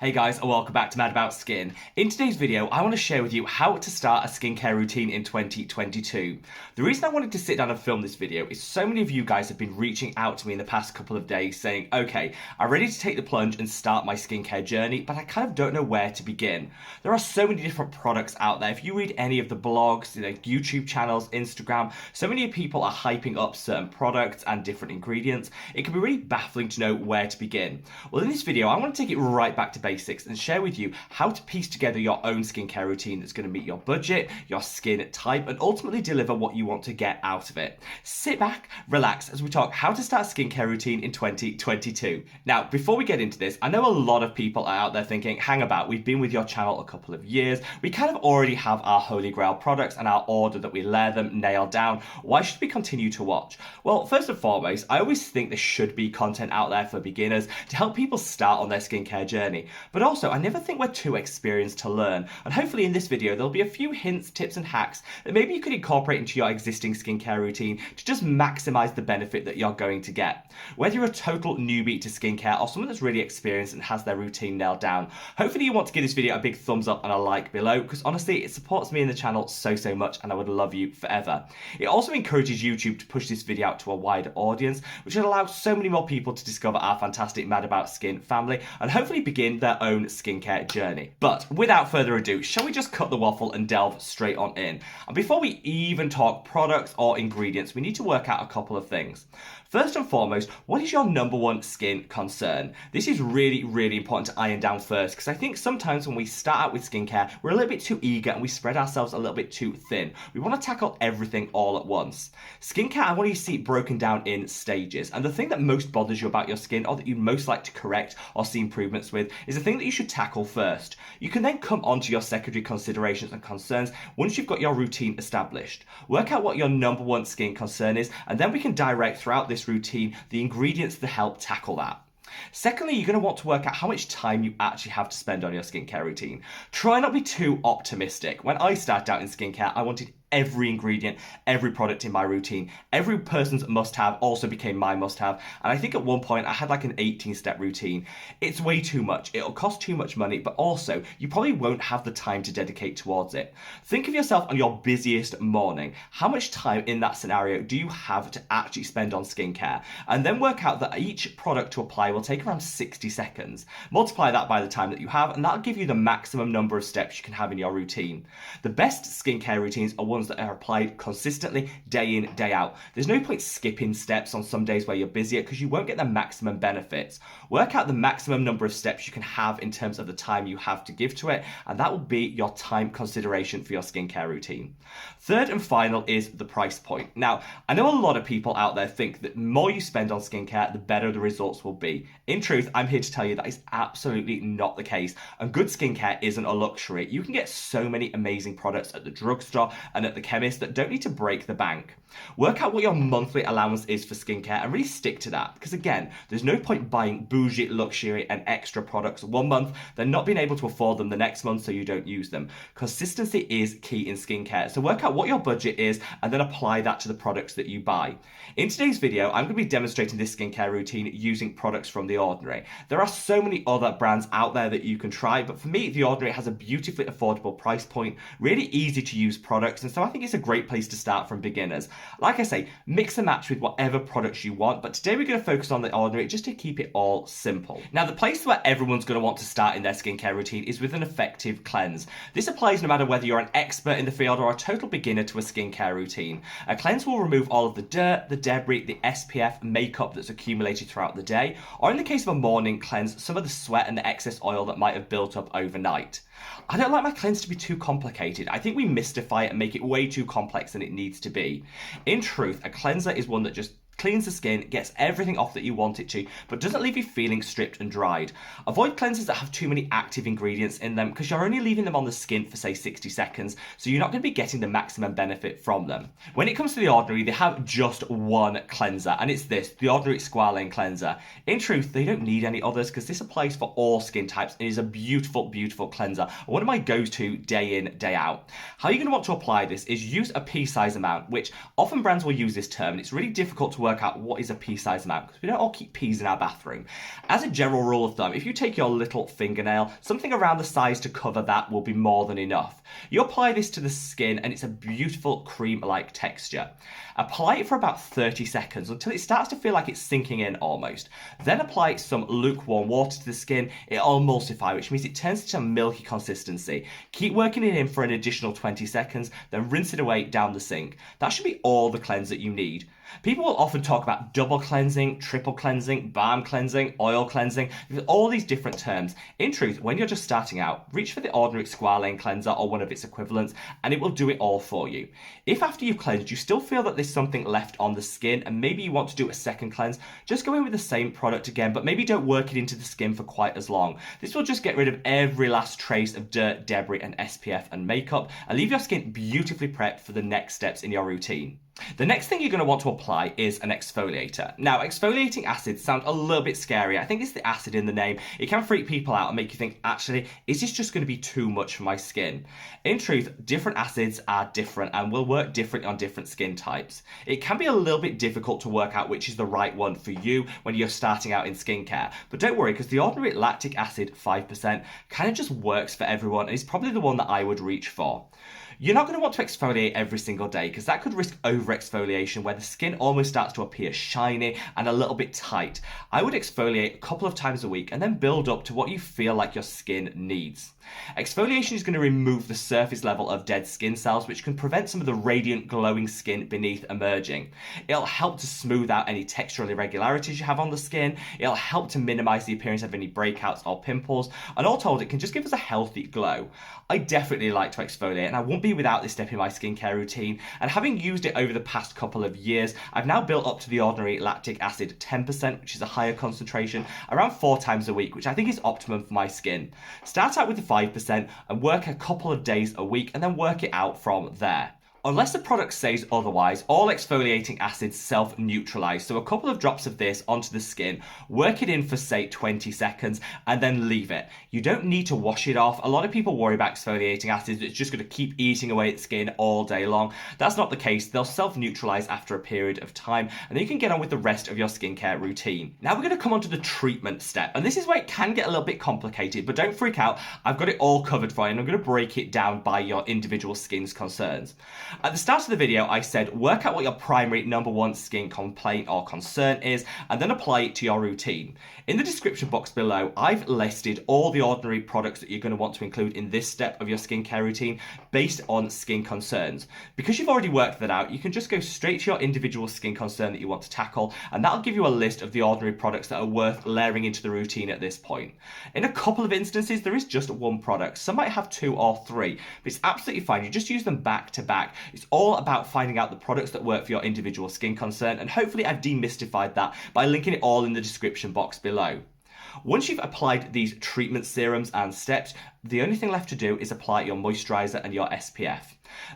Hey guys, and welcome back to Mad About Skin. In today's video, I want to share with you how to start a skincare routine in 2022. The reason I wanted to sit down and film this video is so many of you guys have been reaching out to me in the past couple of days saying, okay, I'm ready to take the plunge and start my skincare journey, but I kind of don't know where to begin. There are so many different products out there. If you read any of the blogs, YouTube channels, Instagram, so many people are hyping up certain products and different ingredients. It can be really baffling to know where to begin. Well, in this video, I want to take it right back to basics and share with you how to piece together your own skincare routine that's going to meet your budget, your skin type, and ultimately deliver what you want to get out of it. Sit back, relax as we talk how to start a skincare routine in 2022. Now, before we get into this, I know a lot of people are out there thinking, hang about, we've been with your channel a couple of years, we kind of already have our holy grail products and our order that we layer them nailed down. Why should we continue to watch? Well, first and foremost, I always think there should be content out there for beginners to help people start on their skincare journey. But also, I never think we're too experienced to learn. And hopefully in this video, there'll be a few hints, tips, and hacks that maybe you could incorporate into your existing skincare routine to just maximize the benefit that you're going to get. Whether you're a total newbie to skincare or someone that's really experienced and has their routine nailed down, hopefully you want to give this video a big thumbs up and a like below, because honestly, it supports me and the channel so much, and I would love you forever. It also encourages YouTube to push this video out to a wider audience, which would allow so many more people to discover our fantastic Mad About Skin family and hopefully begin their own skincare journey. But without further ado, shall we just cut the waffle and delve straight on in? And before we even talk products or ingredients, we need to work out a couple of things. First and foremost, what is your number one skin concern? This is really important to iron down first, because I think sometimes when we start out with skincare, we're a little bit too eager and we spread ourselves a little bit too thin. We want to tackle everything all at once. Skincare, I want you to see it broken down in stages. And the thing that most bothers you about your skin, or that you most like to correct or see improvements with, is the thing that you should tackle first. You can then come on to your secondary considerations and concerns once you've got your routine established. Work out what your number one skin concern is, and then we can direct throughout this routine the ingredients that help tackle that. Secondly, you're going to want to work out how much time you actually have to spend on your skincare routine. Try not to be too optimistic. When I started out in skincare, I wanted every ingredient, every product in my routine. Every person's must-have also became my must-have. And I think at one point I had like an 18-step routine. It's way too much. It'll cost too much money, but also you probably won't have the time to dedicate towards it. Think of yourself on your busiest morning. How much time in that scenario do you have to actually spend on skincare? And then work out that each product to apply will take around 60 seconds. Multiply that by the time that you have, and that'll give you the maximum number of steps you can have in your routine. The best skincare routines are ones that are applied consistently day in, day out. There's no point skipping steps on some days where you're busier, because you won't get the maximum benefits. Work out the maximum number of steps you can have in terms of the time you have to give to it, and that will be your time consideration for your skincare routine. Third and final is the price point. Now, I know a lot of people out there think that the more you spend on skincare, the better the results will be. In truth, I'm here to tell you that is absolutely not the case, and good skincare isn't a luxury. You can get so many amazing products at the drugstore and at the chemist that don't need to break the bank. Work out what your monthly allowance is for skincare and really stick to that, because again, there's no point buying bougie luxury and extra products one month, then not being able to afford them the next month so you don't use them. Consistency is key in skincare, so work out what your budget is and then apply that to the products that you buy. In today's video, I'm going to be demonstrating this skincare routine using products from The Ordinary. There are so many other brands out there that you can try, but for me, The Ordinary has a beautifully affordable price point, really easy to use products, and so I think it's a great place to start from beginners. Like I say, mix and match with whatever products you want, but today we're going to focus on The Ordinary just to keep it all simple. Now, the place where everyone's going to want to start in their skincare routine is with an effective cleanse. This applies no matter whether you're an expert in the field or a total beginner to a skincare routine. A cleanse will remove all of the dirt, the debris, the SPF, makeup that's accumulated throughout the day, or in the case of a morning cleanse, some of the sweat and the excess oil that might have built up overnight. I don't like my cleanse to be too complicated. I think we mystify it and make it way too complex than it needs to be. In truth, a cleanser is one that just cleans the skin, gets everything off that you want it to, but doesn't leave you feeling stripped and dried. Avoid cleansers that have too many active ingredients in them, because you're only leaving them on the skin for say 60 seconds, so you're not going to be getting the maximum benefit from them. When it comes to The Ordinary, they have just one cleanser, and it's this, The Ordinary Squalane Cleanser. In truth, they don't need any others, because this applies for all skin types and is a beautiful cleanser. One of my go-to day in, day out. How you're going to want to apply this is use a pea size amount, which often brands will use this term, and it's really difficult to work out what is a pea-sized amount, because we don't all keep peas in our bathroom. As a general rule of thumb, if you take your little fingernail, something around the size to cover that will be more than enough. You apply this to the skin and it's a beautiful cream-like texture. Apply it for about 30 seconds until it starts to feel like it's sinking in almost. Then apply some lukewarm water to the skin. It'll emulsify, which means it turns into a milky consistency. Keep working it in for an additional 20 seconds, then rinse it away down the sink. That should be all the cleanse that you need. People will often talk about double cleansing, triple cleansing, balm cleansing, oil cleansing, all these different terms. In truth, when you're just starting out, reach for the ordinary squalane cleanser or one of its equivalents, and it will do it all for you. If after you've cleansed, you still feel that there's something left on the skin and maybe you want to do a second cleanse, just go in with the same product again, but maybe don't work it into the skin for quite as long. This will just get rid of every last trace of dirt, debris, and SPF and makeup, and leave your skin beautifully prepped for the next steps in your routine. The next thing you're going to want to apply is an exfoliator. Now, exfoliating acids sound a little bit scary. I think it's the acid in the name. It can freak people out and make you think, actually, is this just going to be too much for my skin? In truth, different acids are different and will work differently on different skin types. It can be a little bit difficult to work out which is the right one for you when you're starting out in skincare. But don't worry, because the ordinary lactic acid 5% kind of just works for everyone and is probably the one that I would reach for. You're not going to want to exfoliate every single day because that could risk over-exfoliation where the skin almost starts to appear shiny and a little bit tight. I would exfoliate a couple of times a week and then build up to what you feel like your skin needs. Exfoliation is going to remove the surface level of dead skin cells, which can prevent some of the radiant glowing skin beneath emerging. It'll help to smooth out any textural irregularities you have on the skin. It'll help to minimize the appearance of any breakouts or pimples, and all told, it can just give us a healthy glow. I definitely like to exfoliate, and I won't be without this step in my skincare routine, and having used it over the past couple of years, I've now built up to the ordinary lactic acid 10%, which is a higher concentration, around 4 times a week, which I think is optimum for my skin. Start out with the 5% and work a couple of days a week and then work it out from there. Unless the product says otherwise, all exfoliating acids self-neutralize, so a couple of drops of this onto the skin, work it in for say 20 seconds, and then leave it. You don't need to wash it off. A lot of people worry about exfoliating acids, it's just going to keep eating away at the skin all day long. That's not the case. They'll self-neutralize after a period of time, and then you can get on with the rest of your skincare routine. Now we're going to come on to the treatment step, and this is where it can get a little bit complicated, but don't freak out. I've got it all covered for you, and I'm going to break it down by your individual skin's concerns. At the start of the video, I said work out what your primary number one skin complaint or concern is and then apply it to your routine. In the description box below, I've listed all the ordinary products that you're going to want to include in this step of your skincare routine based on skin concerns. Because you've already worked that out, you can just go straight to your individual skin concern that you want to tackle, and that'll give you a list of the ordinary products that are worth layering into the routine at this point. In a couple of instances, there is just one product. Some might have 2 or 3, but it's absolutely fine. You just use them back to back. It's all about finding out the products that work for your individual skin concern, and hopefully I've demystified that by linking it all in the description box below. Once you've applied these treatment serums and steps, the only thing left to do is apply your moisturizer and your SPF.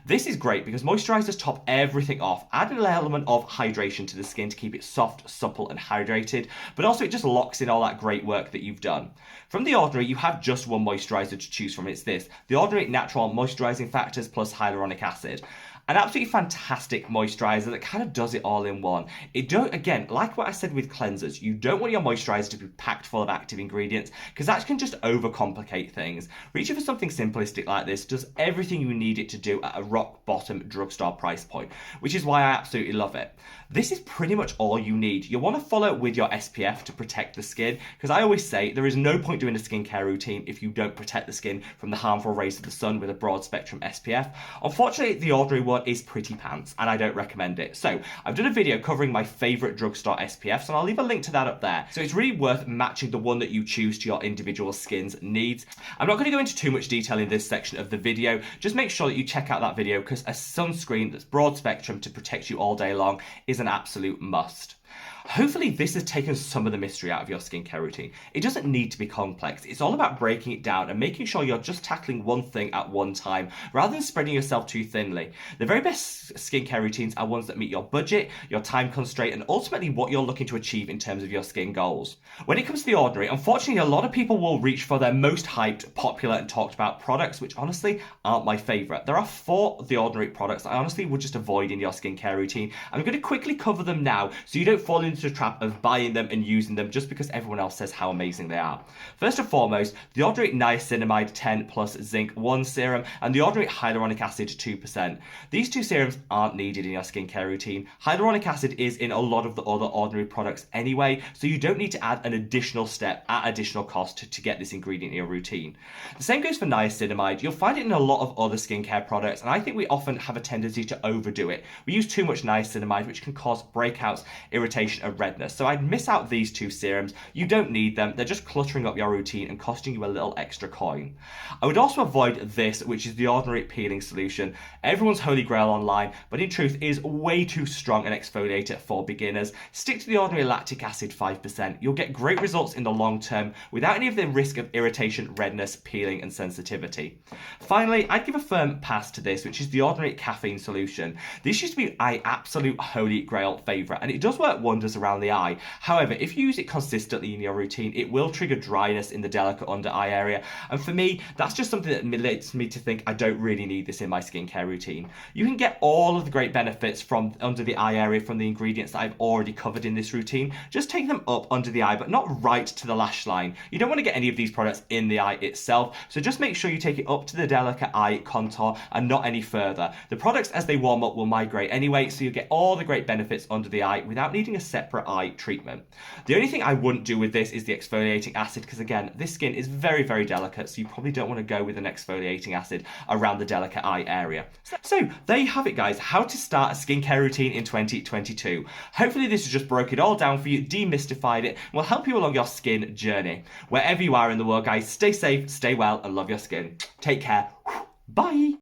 This is great because moisturizers top everything off, add an element of hydration to the skin to keep it soft, supple and hydrated, but also it just locks in all that great work that you've done. From the ordinary, you have just one moisturizer to choose from. It's this, the Ordinary Natural Moisturizing Factors plus Hyaluronic Acid. An absolutely fantastic moisturizer that kind of does it all in one. Again, like what I said with cleansers, you don't want your moisturizer to be packed full of active ingredients because that can just overcomplicate things. Reaching for something simplistic like this does everything you need it to do at a rock bottom drugstore price point, which is why I absolutely love it. This is pretty much all you need. You'll want to follow with your SPF to protect the skin, because I always say there is no point doing a skincare routine if you don't protect the skin from the harmful rays of the sun with a broad spectrum SPF. Unfortunately, the ordinary one is pretty pants, and I don't recommend it. So I've done a video covering my favorite drugstore SPFs, and I'll leave a link to that up there. So it's really worth matching the one that you choose to your individual skin's needs. I'm not going to go into too much detail in this section of the video. Just make sure that you check out that video, because a sunscreen that's broad spectrum to protect you all day long is an absolute must. Hopefully this has taken some of the mystery out of your skincare routine. It doesn't need to be complex. It's all about breaking it down and making sure you're just tackling one thing at one time rather than spreading yourself too thinly. The very best skincare routines are ones that meet your budget, your time constraint, and ultimately what you're looking to achieve in terms of your skin goals. When it comes to The Ordinary, unfortunately, a lot of people will reach for their most hyped, popular, and talked about products, which honestly aren't my favourite. There are 4 The Ordinary products I honestly would just avoid in your skincare routine. I'm going to quickly cover them now so you don't fall into the trap of buying them and using them just because everyone else says how amazing they are. First and foremost, The Ordinary Niacinamide 10 plus Zinc 1 serum and The Ordinary Hyaluronic Acid 2%. These 2 serums aren't needed in your skincare routine. Hyaluronic acid is in a lot of the other Ordinary products anyway, so you don't need to add an additional step at additional cost to get this ingredient in your routine. The same goes for niacinamide. You'll find it in a lot of other skincare products, and I think we often have a tendency to overdo it. We use too much niacinamide, which can cause breakouts, irritation, and redness. So I'd miss out these 2 serums. You don't need them. They're just cluttering up your routine and costing you a little extra coin. I would also avoid this, which is the Ordinary Peeling Solution. Everyone's holy grail online, but in truth is way too strong an exfoliator for beginners. Stick to the Ordinary Lactic Acid 5%. You'll get great results in the long term without any of the risk of irritation, redness, peeling, and sensitivity. Finally, I'd give a firm pass to this, which is the Ordinary Caffeine Solution. This used to be my absolute holy grail favourite, and it does work wonders around the eye. However, if you use it consistently in your routine, it will trigger dryness in the delicate under eye area, and for me, that's just something that leads me to think I don't really need this in my skincare routine. You can get all of the great benefits from under the eye area from the ingredients that I've already covered in this routine. Just take them up under the eye, but not right to the lash line. You don't want to get any of these products in the eye itself, so just make sure you take it up to the delicate eye contour and not any further. The products as they warm up will migrate anyway, so you get all the great benefits under the eye without needing a separate eye treatment. The only thing I wouldn't do with this is the exfoliating acid, because again, this skin is very, very delicate, so you probably don't want to go with an exfoliating acid around the delicate eye area. So there you have it, guys, how to start a skincare routine in 2022. Hopefully this has just broke it all down for you, demystified it, and will help you along your skin journey. Wherever you are in the world, guys, stay safe, stay well, and love your skin. Take care. Bye.